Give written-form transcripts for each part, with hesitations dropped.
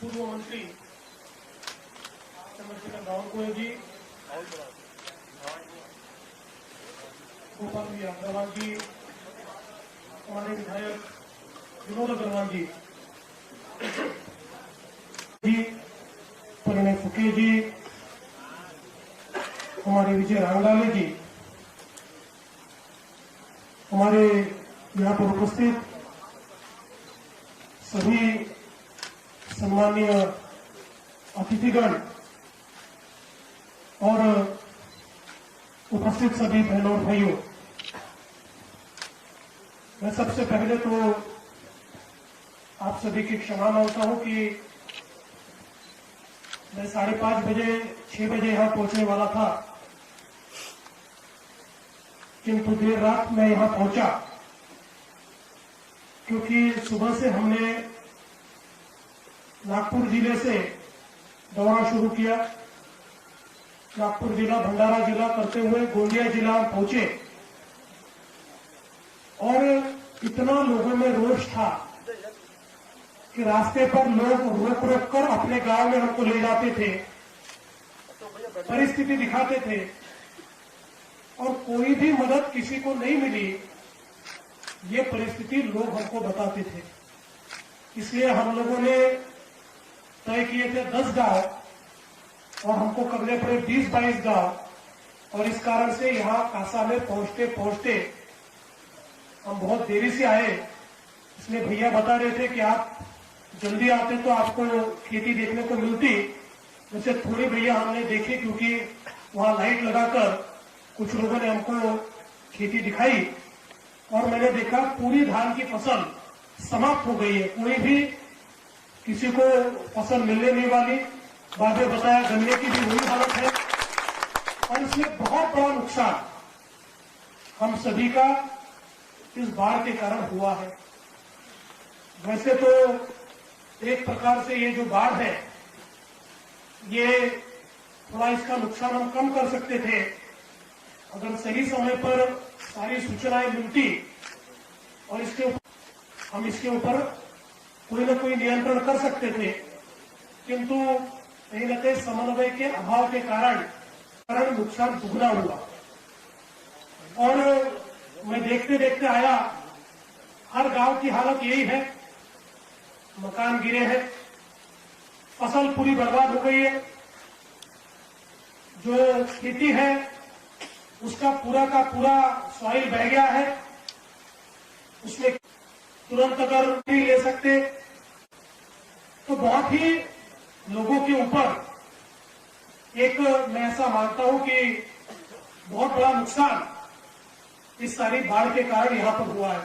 पूर्व मंत्री चंद्रशेखर बावनकुळे जी, गोपाल जी अग्रवाल जी, हमारे विधायक विनोद अग्रवाल जी, परिणय फुके जी, हमारे विजय रांगाले जी, हमारे यहाँ पर उपस्थित सभी सम्मानीय अतिथिगण और उपस्थित सभी बहनों और भाइयों, मैं सबसे पहले तो आप सभी की क्षमा मांगता हूं कि मैं 5:30 बजे 6 बजे यहां पहुंचने वाला था, किंतु देर रात मैं यहां पहुंचा क्योंकि सुबह से हमने नागपुर जिले से दौरा शुरू किया। नागपुर जिला, भंडारा जिला करते हुए गोंदिया जिला पहुंचे और इतना लोगों में रोष था कि रास्ते पर लोग रोक रोक कर अपने गांव में हमको ले जाते थे, परिस्थिति दिखाते थे और कोई भी मदद किसी को नहीं मिली, ये परिस्थिति लोग हमको बताते थे। इसलिए हम लोगों ने तय किए थे 10 गांव और हमको करने पड़े 20-22 गांव, और इस कारण से यहाँ कासा में पहुंचते पहुंचते हम बहुत देरी से आए। इसलिए भैया बता रहे थे कि आप जल्दी आते तो आपको खेती देखने को मिलती, वैसे थोड़ी भैया हमने देखी क्योंकि वहां लाइट लगाकर कुछ लोगों ने हमको खेती दिखाई और मैंने देखा पूरी धान की फसल समाप्त हो गई है, कोई भी किसी को फसल मिलने नहीं वाली। बाद में बताया गन्ने की भी वही हालत है और इसमें बहुत बड़ा नुकसान हम सभी का इस बाढ़ के कारण हुआ है। वैसे तो एक प्रकार से ये जो बाढ़ है, ये थोड़ा इसका नुकसान हम कम कर सकते थे अगर सही समय पर सारी सूचनाएं मिलती और हम इसके ऊपर कोई न कोई नियंत्रण कर सकते थे, किंतु कहीं न कहीं समन्वय के अभाव के कारण नुकसान दुगना हुआ। और मैं देखते देखते आया, हर गांव की हालत यही है, मकान गिरे हैं, फसल पूरी बर्बाद हो गई है, जो खेती है उसका पूरा का पूरा सॉइल बह गया है, उसमें तुरंत अगर नहीं ले सकते तो बहुत ही लोगों के ऊपर एक, मैं ऐसा मानता हूं कि बहुत बड़ा नुकसान इस सारी बाढ़ के कारण यहां पर हुआ है।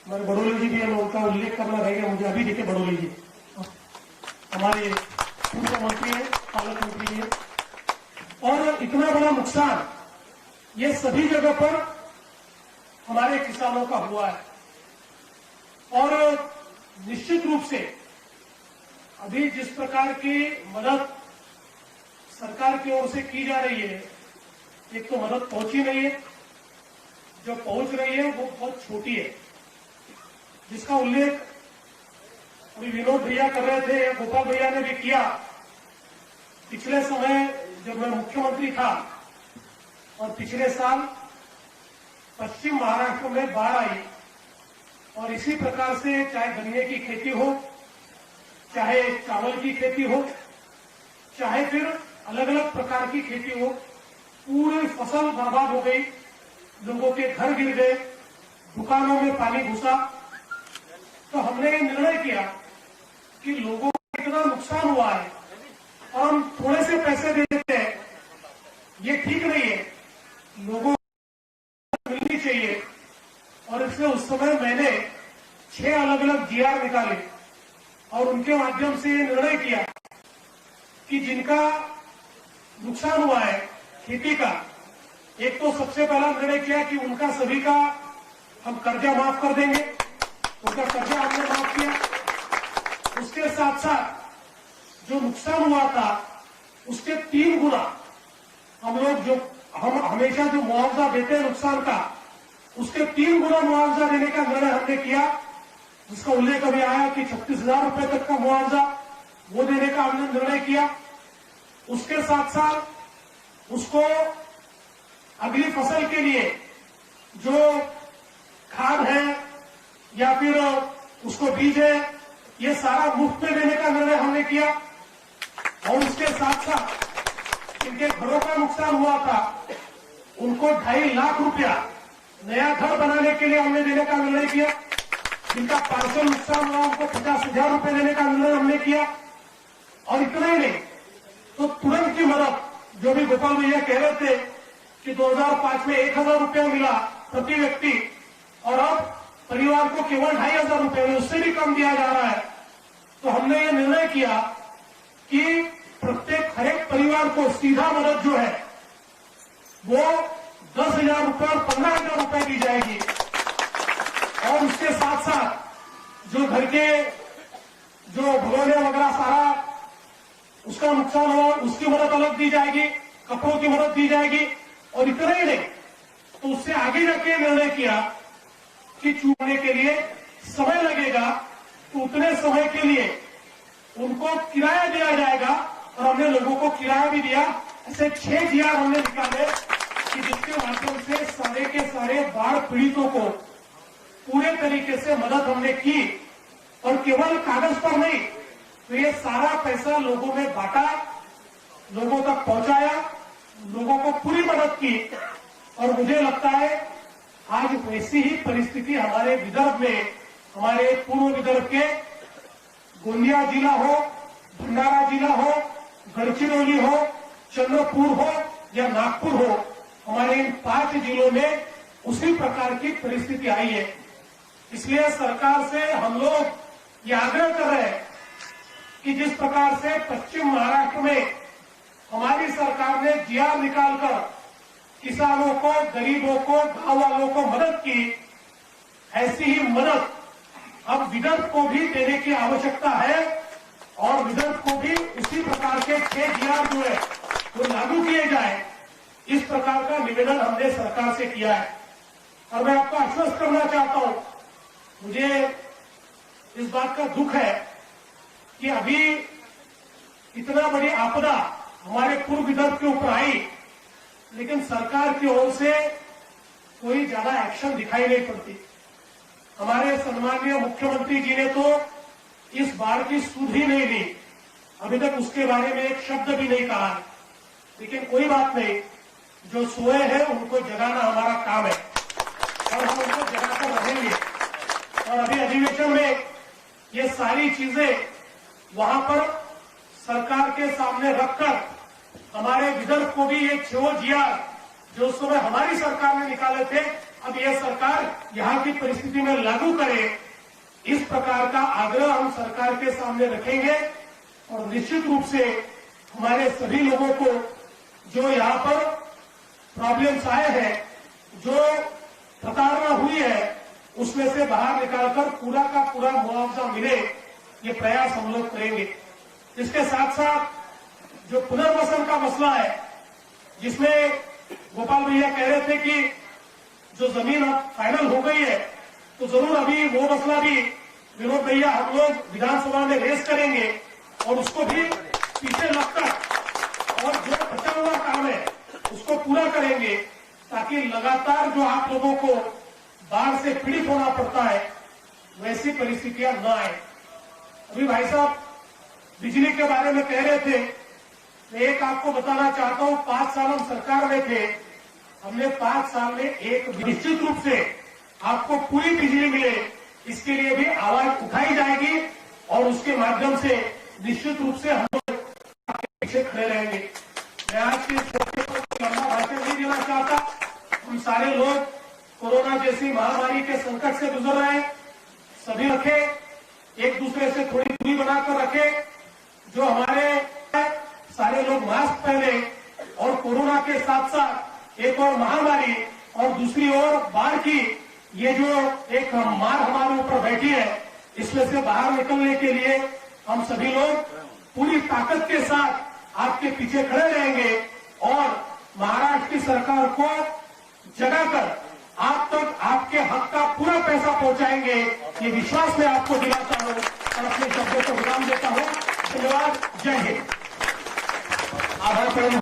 हमारे बड़ोली जी भी है, उनका उल्लेख करना रहेगा, मुझे अभी दिखे बड़ोली जी हमारे पूर्व मंत्री है, पालक मंत्री है, और इतना बड़ा नुकसान ये सभी जगह पर हमारे किसानों का हुआ है। और निश्चित रूप से अभी जिस प्रकार की मदद सरकार की ओर से की जा रही है, एक तो मदद पहुंची नहीं है, जो पहुंच रही है वो बहुत छोटी है, जिसका उल्लेख अभी विनोद भैया कर रहे थे या गोपाल भैया ने भी किया। पिछले समय जब मैं मुख्यमंत्री था और पिछले साल पश्चिम महाराष्ट्र में बाढ़ आई और इसी प्रकार से चाहे गन्ने की खेती हो, चाहे चावल की खेती हो, चाहे फिर अलग अलग प्रकार की खेती हो, पूरी फसल बर्बाद हो गई, लोगों के घर गिर गए, दुकानों में पानी घुसा। तो हमने ये निर्णय किया कि लोगों को इतना नुकसान हुआ है और हम थोड़े से पैसे दे देते हैं, ये ठीक नहीं है, लोगों को मिलनी चाहिए। और इसलिए उस समय मैंने 6 अलग अलग जीआर निकाले और उनके माध्यम से ये निर्णय किया कि जिनका नुकसान हुआ है खेती का, एक तो सबसे पहला निर्णय किया कि उनका सभी का हम कर्जा माफ कर देंगे, उनका कर्जा हमने माफ किया। उसके साथ साथ जो नुकसान हुआ था उसके 3 गुना हम हमेशा जो मुआवजा देते हैं नुकसान का, उसके 3 गुना मुआवजा देने का निर्णय हमने किया, जिसका उल्लेख अभी आया कि 36,000 रुपए तक का मुआवजा वो देने का हमने निर्णय किया। उसके साथ साथ उसको अगली फसल के लिए जो खाद है या फिर उसको बीज है, ये सारा मुफ्त में देने का निर्णय हमने किया। और उसके साथ साथ जिनके घरों का नुकसान हुआ था उनको 2.5 लाख रुपया नया घर बनाने के लिए हमने देने का निर्णय किया। जिनका पार्सल नुकसान हुआ उनको 50,000 रुपए देने का निर्णय हमने किया। और इतना ही नहीं, तो तुरंत की मदद, जो भी गोपाल भैया कह रहे थे कि 2005 में 1,000 रुपया मिला प्रति व्यक्ति और अब परिवार को केवल 2,500 रुपए में, उससे भी कम दिया जा रहा है। तो हमने ये निर्णय किया कि प्रत्येक हर एक परिवार को सीधा मदद जो है वो 10,000 रुपए और 15,000 रुपए दी जाएगी। और उसके साथ साथ जो घर के जो भगोने वगैरह सारा उसका नुकसान हुआ उसकी मदद अलग दी जाएगी, कपड़ों की मदद दी जाएगी। और इतना ही नहीं, तो उससे आगे जाके निर्णय किया कि चूकने के लिए समय लगेगा तो उतने समय के लिए उनको किराया दिया जाएगा। और हमने लोगों को किराया भी दिया। ऐसे 6 GR हमने निकाले कि जिसके माध्यम से सारे के सारे बाढ़ पीड़ितों को पूरे तरीके से मदद हमने की। और केवल कागज पर नहीं, तो ये सारा पैसा लोगों में बांटा, लोगों तक पहुंचाया, लोगों को पूरी मदद की। और मुझे लगता है आज वैसी ही परिस्थिति हमारे विदर्भ में, हमारे पूर्व विदर्भ के गोंदिया जिला हो, भंडारा जिला हो, गढ़चिरौली हो, चंद्रपुर हो या नागपुर हो, हमारे इन 5 जिलों में उसी प्रकार की परिस्थिति आई है। इसलिए सरकार से हम लोग ये आग्रह कर रहे हैं कि जिस प्रकार से पश्चिम महाराष्ट्र में हमारी सरकार ने GR निकालकर किसानों को, गरीबों को, गांव वालों को मदद की, ऐसी ही मदद अब विदर्भ को भी देने की आवश्यकता है। और विदर्भ को भी उसी प्रकार के 6 GR जो है वो लागू किए जाए, इस प्रकार का निवेदन हमने सरकार से किया है। और मैं आपको आश्वस्त करना चाहता हूं, मुझे इस बात का दुख है कि अभी इतना बड़ी आपदा हमारे पूर्व विदर्भ के ऊपर आई, लेकिन सरकार की ओर से कोई ज्यादा एक्शन दिखाई नहीं पड़ती। हमारे सम्माननीय मुख्यमंत्री जी ने तो इस बाढ़ की सुध ही नहीं ली, अभी तक उसके बारे में एक शब्द भी नहीं कहा है। लेकिन कोई बात नहीं, जो सोए हैं उनको जगाना हमारा काम है और हम उनको जगाकर रहेंगे। और अभी अधिवेशन में ये सारी चीजें वहां पर सरकार के सामने रखकर हमारे विदर्भ को भी ये 6 GR जो उस समय हमारी सरकार ने निकाले थे, अब यह सरकार यहाँ की परिस्थिति में लागू करे, इस प्रकार का आग्रह हम सरकार के सामने रखेंगे। और निश्चित रूप से हमारे सभी लोगों को जो यहाँ पर प्रॉब्लम्स आए हैं, जो प्रताड़ना हुई है, उसमें से बाहर निकालकर पूरा का पूरा मुआवजा मिले, ये प्रयास हम लोग करेंगे। इसके साथ साथ जो पुनर्वसन का मसला है, जिसमें गोपाल भैया कह रहे थे कि जो जमीन अब फाइनल हो गई है, तो जरूर अभी वो मसला भी विनोद भैया हम लोग विधानसभा में रेस करेंगे और उसको भी पीछे लगकर और जो बचा हुआ काम है उसको पूरा करेंगे, ताकि लगातार जो आप लोगों को बाढ़ से पीड़ित होना पड़ता है वैसी परिस्थितियां न आए। अभी भाई साहब बिजली के बारे में कह रहे थे, मैं एक आपको बताना चाहता हूं, 5 साल हम सरकार में थे, हमने 5 साल में एक निश्चित रूप से आपको पूरी बिजली मिले, इसके लिए भी आवाज उठाई जाएगी और उसके माध्यम से निश्चित रूप से हम लोग पीछे खड़े रहेंगे। मैं आज के लंबा भाषण नहीं देना चाहता। हम सारे लोग कोरोना जैसी महामारी के संकट से गुजर रहे हैं, सभी रखे, एक दूसरे से थोड़ी दूरी बनाकर रखे, जो हमारे सारे लोग मास्क पहने और कोरोना के साथ साथ एक और महामारी और दूसरी ओर बाढ़ की ये जो एक मार हमारे ऊपर बैठी है, इसमें से बाहर निकलने के लिए हम सभी लोग पूरी ताकत के साथ आपके पीछे खड़े रहेंगे और महाराष्ट्र की सरकार को जगाकर आप तक आपके हक का पूरा पैसा पहुंचाएंगे, ये विश्वास मैं आपको दिलाता हूं और अपने शब्दों को विराम देता हूं। धन्यवाद। जय हिंद। आभार।